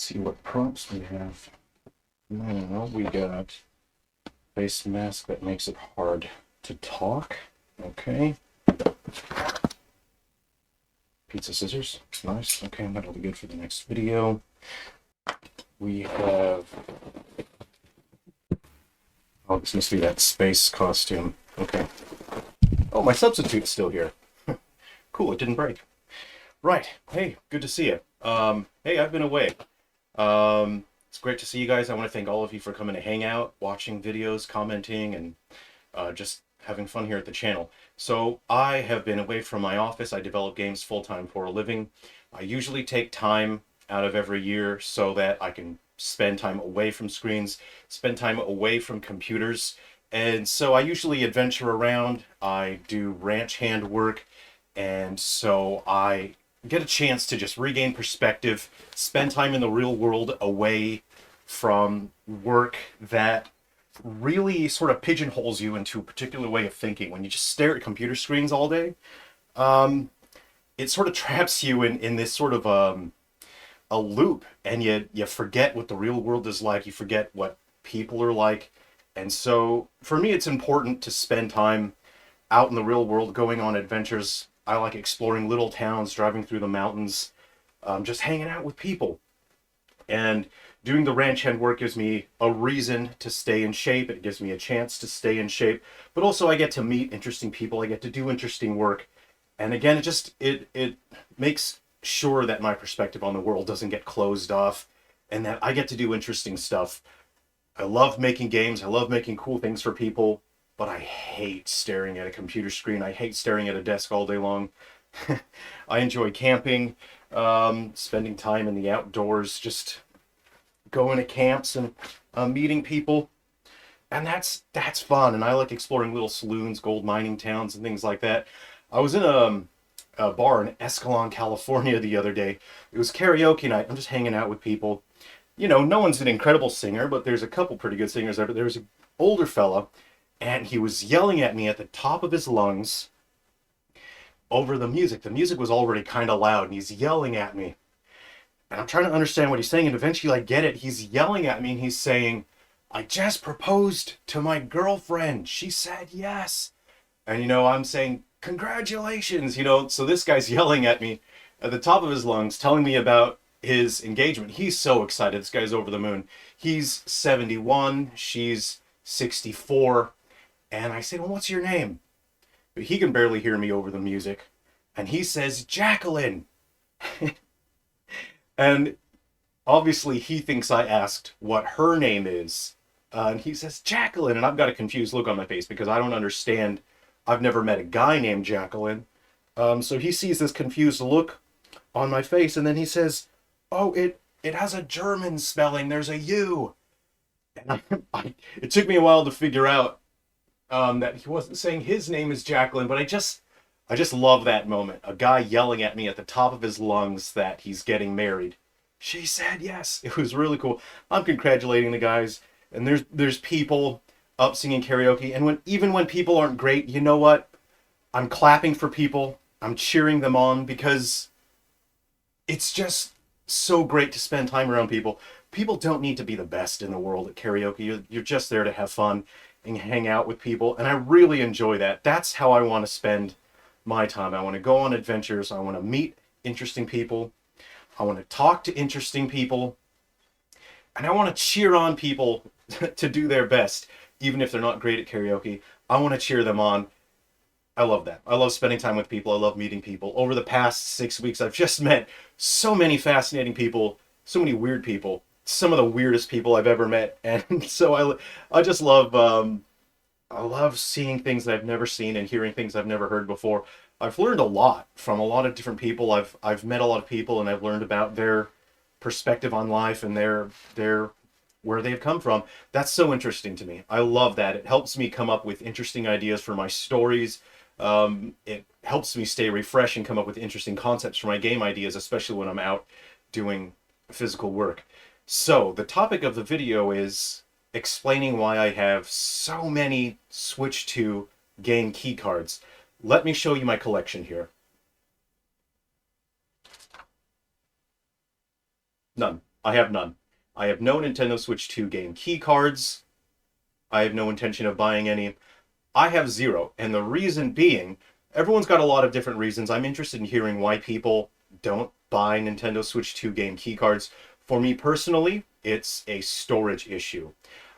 See what prompts we have. Now we got face mask that makes it hard to talk. Okay. Pizza scissors. Nice. Okay, that'll be good for the next video. We have... Oh, this must be that space costume. Okay. Oh, my substitute's still here. Cool, it didn't break. Right. Hey, good to see you. Hey, I've been away. It's great to see you guys. I want to thank all of you for coming to hang out, watching videos, commenting, and just having fun here at the channel. So I have been away from my office. I develop games full-time for a living. I usually take time out of every year so that I can spend time away from screens, spend time away from computers. And so I usually adventure around. I do ranch hand work. And so I get a chance to just regain perspective, spend time in the real world away from work that really sort of pigeonholes you into a particular way of thinking. When you just stare at computer screens all day, it sort of traps you in this sort of a loop, and you forget what the real world is like, you forget what people are like. And so for me, it's important to spend time out in the real world, going on adventures. I like exploring little towns, driving through the mountains, just hanging out with people. And doing the ranch hand work gives me a reason to stay in shape. It gives me a chance to stay in shape. But also I get to meet interesting people. I get to do interesting work. And again, it makes sure that my perspective on the world doesn't get closed off, and that I get to do interesting stuff. I love making games. I love making cool things for people. But I hate staring at a computer screen. I hate staring at a desk all day long. I enjoy camping, spending time in the outdoors, just going to camps and meeting people. And that's fun. And I like exploring little saloons, gold mining towns, and things like that. I was in a bar in Escalon, California the other day. It was karaoke night. I'm just hanging out with people. You know, no one's an incredible singer, but there's a couple pretty good singers there. But there was an older fella, and he was yelling at me at the top of his lungs over the music. The music was already kind of loud, and he's yelling at me. And I'm trying to understand what he's saying, and eventually I get it. He's yelling at me, and he's saying, "I just proposed to my girlfriend. She said yes." And, you know, I'm saying, "Congratulations." You know, so this guy's yelling at me at the top of his lungs, telling me about his engagement. He's so excited. This guy's over the moon. He's 71. She's 64. And I said, "Well, what's your name?" But he can barely hear me over the music. And he says, "Jacqueline." And obviously he thinks I asked what her name is. And he says, "Jacqueline." And I've got a confused look on my face because I don't understand. I've never met a guy named Jacqueline. So he sees this confused look on my face. And then he says, "Oh, it has a German spelling. There's a U." And it took me a while to figure out that he wasn't saying his name is Jacqueline, but I just love that moment. A guy yelling at me at the top of his lungs that he's getting married. She said yes. It was really cool. I'm congratulating the guys, and there's people up singing karaoke, and even when people aren't great, you know what? I'm clapping for people. I'm cheering them on because it's just so great to spend time around people. People don't need to be the best in the world at karaoke. You're just there to have fun and hang out with people, and I really enjoy that. That's how I want to spend my time. I want to go on adventures. I want to meet interesting people. I want to talk to interesting people, and I want to cheer on people to do their best, even if they're not great at karaoke. I want to cheer them on. I love that. I love spending time with people. I love meeting people. Over the past 6 weeks, I've just met so many fascinating people, so many weird people, some of the weirdest people I've ever met. And so I just love, I love seeing things that I've never seen and hearing things I've never heard before. I've learned a lot from a lot of different people. I've met a lot of people, and I've learned about their perspective on life and their where they've come from. That's so interesting to me. I love that. It helps me come up with interesting ideas for my stories. It helps me stay refreshed and come up with interesting concepts for my game ideas, especially when I'm out doing physical work. So the topic of the video is explaining why I have so many Switch 2 game key cards. Let me show you my collection here. None. I have none. I have no Nintendo Switch 2 game key cards. I have no intention of buying any. I have zero. And the reason being, everyone's got a lot of different reasons. I'm interested in hearing why people don't buy Nintendo Switch 2 game key cards. For me personally, it's a storage issue.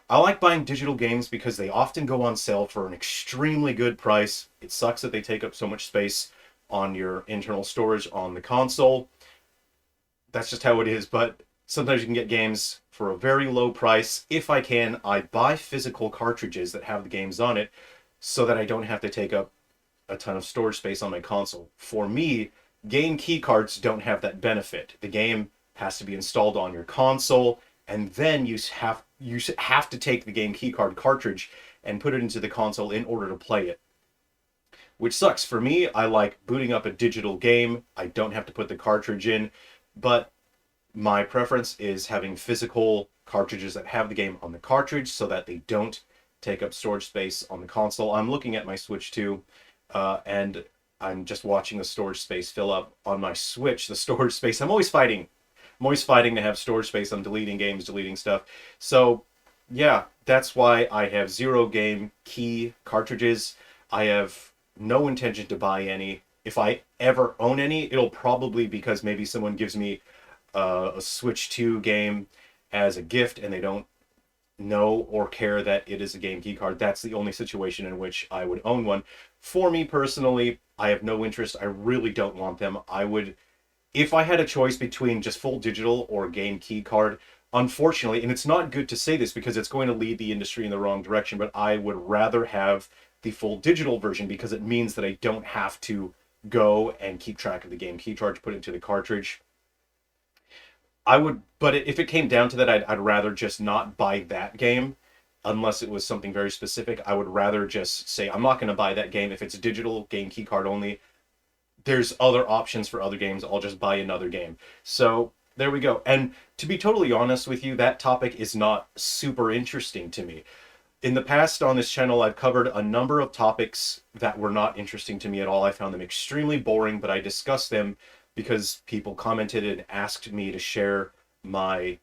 I like buying digital games because they often go on sale for an extremely good price. It sucks that they take up so much space on your internal storage on the console. That's just how it is, but sometimes you can get games for a very low price. If I can, I buy physical cartridges that have the games on it so that I don't have to take up a ton of storage space on my console. For me, game key cards don't have that benefit. The game has to be installed on your console, and then you have to take the game key card cartridge and put it into the console in order to play it. Which sucks. For me, I like booting up a digital game. I don't have to put the cartridge in, but my preference is having physical cartridges that have the game on the cartridge so that they don't take up storage space on the console. I'm looking at my Switch 2, and I'm just watching the storage space fill up on my Switch. The storage space, I'm always fighting. I'm always fighting to have storage space. I'm deleting games, deleting stuff. So, yeah, that's why I have zero game key cartridges. I have no intention to buy any. If I ever own any, it'll probably because maybe someone gives me a Switch 2 game as a gift and they don't know or care that it is a game key card. That's the only situation in which I would own one. For me personally, I have no interest. I really don't want them. I would, if I had a choice between just full digital or game key card, unfortunately, and it's not good to say this because it's going to lead the industry in the wrong direction, but I would rather have the full digital version because it means that I don't have to go and keep track of the game key card, put it into the cartridge. I would, but if it came down to that, I'd rather just not buy that game unless it was something very specific. I would rather just say, I'm not going to buy that game. If it's a digital game key card only, there's other options for other games. I'll just buy another game. So there we go. And to be totally honest with you, that topic is not super interesting to me. In the past on this channel, I've covered a number of topics that were not interesting to me at all. I found them extremely boring, but I discussed them because people commented and asked me to share my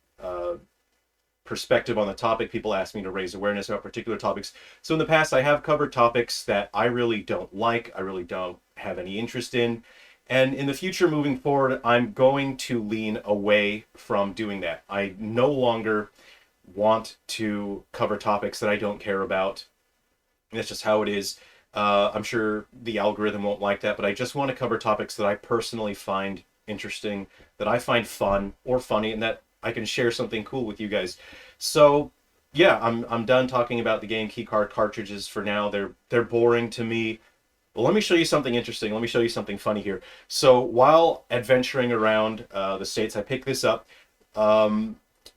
perspective on the topic. People asked me to raise awareness about particular topics. So in the past, I have covered topics that I really don't like, I really don't have any interest in. And in the future, moving forward, I'm going to lean away from doing that. I no longer want to cover topics that I don't care about. That's just how it is. I'm sure the algorithm won't like that, but I just want to cover topics that I personally find interesting, that I find fun or funny, and that I can share something cool with you guys. So yeah, I'm done talking about the game keycard cartridges for now. They're boring to me. But let me show you something interesting. Let me show you something funny here. So while adventuring around the States, I picked this up.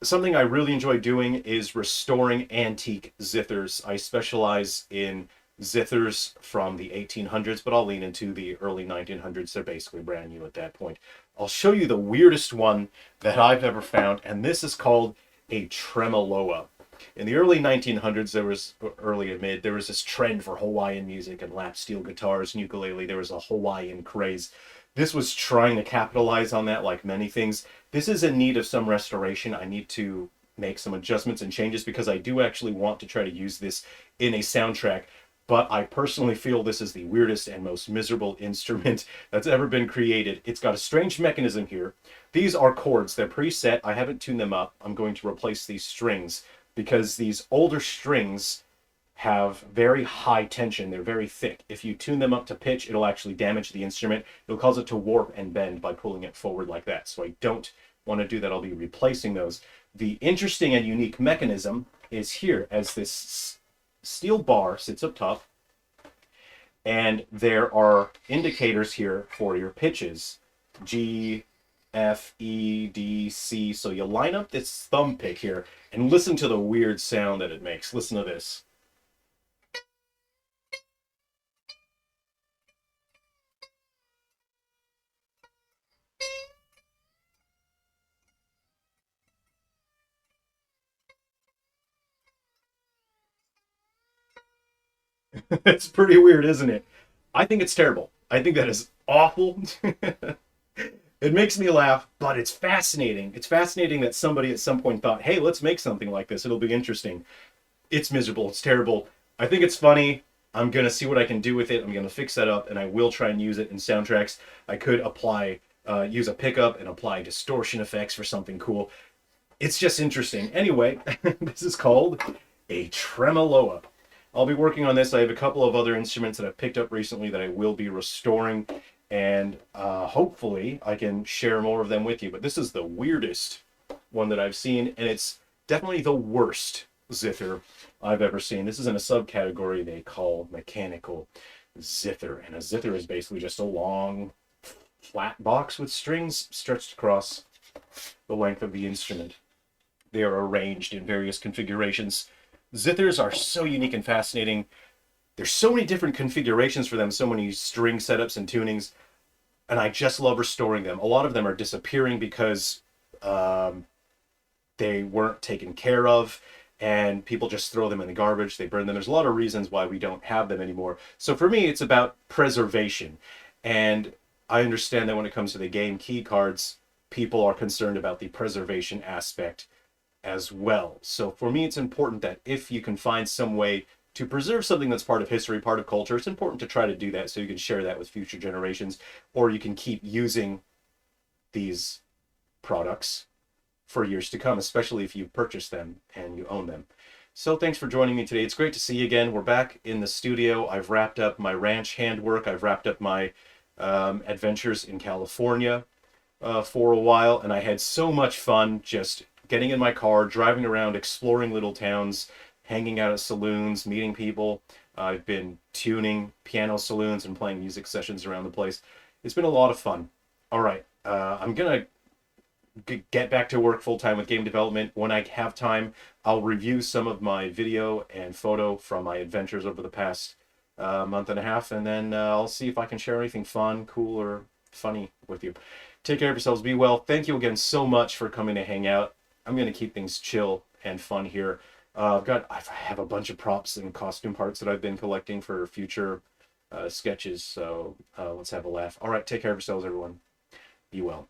Something I really enjoy doing is restoring antique zithers. I specialize in zithers from the 1800s, but I'll lean into the early 1900s. They're basically brand new at that point. I'll show you the weirdest one that I've ever found, and this is called a tremoloa. In the early 1900s, early and mid, there was this trend for Hawaiian music and lap steel guitars and ukulele. There was a Hawaiian craze. This was trying to capitalize on that like many things. This is in need of some restoration. I need to make some adjustments and changes because I do actually want to try to use this in a soundtrack. But I personally feel this is the weirdest and most miserable instrument that's ever been created. It's got a strange mechanism here. These are chords. They're preset. I haven't tuned them up. I'm going to replace these strings because these older strings have very high tension. They're very thick. If you tune them up to pitch, it'll actually damage the instrument. It'll cause it to warp and bend by pulling it forward like that. So I don't want to do that. I'll be replacing those. The interesting and unique mechanism is here as this steel bar sits up top, and there are indicators here for your pitches. G, F, E, D, C. So you line up this thumb pick here and listen to the weird sound that it makes. Listen to this. It's pretty weird, isn't it? I think it's terrible. I think that is awful. It makes me laugh, but it's fascinating. It's fascinating that somebody at some point thought, hey, let's make something like this. It'll be interesting. It's miserable. It's terrible. I think it's funny. I'm going to see what I can do with it. I'm going to fix that up, and I will try and use it in soundtracks. I could use a pickup and apply distortion effects for something cool. It's just interesting. Anyway, this is called a tremolo. I'll be working on this. I have a couple of other instruments that I've picked up recently that I will be restoring, and hopefully I can share more of them with you. But this is the weirdest one that I've seen, and it's definitely the worst zither I've ever seen. This is in a subcategory they call mechanical zither, and a zither is basically just a long, flat box with strings stretched across the length of the instrument. They are arranged in various configurations. Zithers are so unique and fascinating. There's so many different configurations for them, so many string setups and tunings, and I just love restoring them. A lot of them are disappearing because they weren't taken care of, and people just throw them in the garbage, they burn them. There's a lot of reasons why we don't have them anymore. So for me, it's about preservation. And I understand that when it comes to the game key cards, people are concerned about the preservation aspect as well. So for me, it's important that if you can find some way to preserve something that's part of history, part of culture, it's important to try to do that so you can share that with future generations, or you can keep using these products for years to come, especially if you purchase them and you own them. So thanks for joining me today. It's great to see you again. We're back in the studio. I've wrapped up my ranch handwork. I've wrapped up my adventures in California for a while, and I had so much fun just getting in my car, driving around, exploring little towns, hanging out at saloons, meeting people. I've been tuning piano saloons and playing music sessions around the place. It's been a lot of fun. All right, I'm gonna get back to work full-time with game development. When I have time, I'll review some of my video and photo from my adventures over the past month and a half, and then I'll see if I can share anything fun, cool, or funny with you. Take care of yourselves. Be well. Thank you again so much for coming to hang out. I'm going to keep things chill and fun here. I have a bunch of props and costume parts that I've been collecting for future sketches, so let's have a laugh. All right, take care of yourselves, everyone. Be well.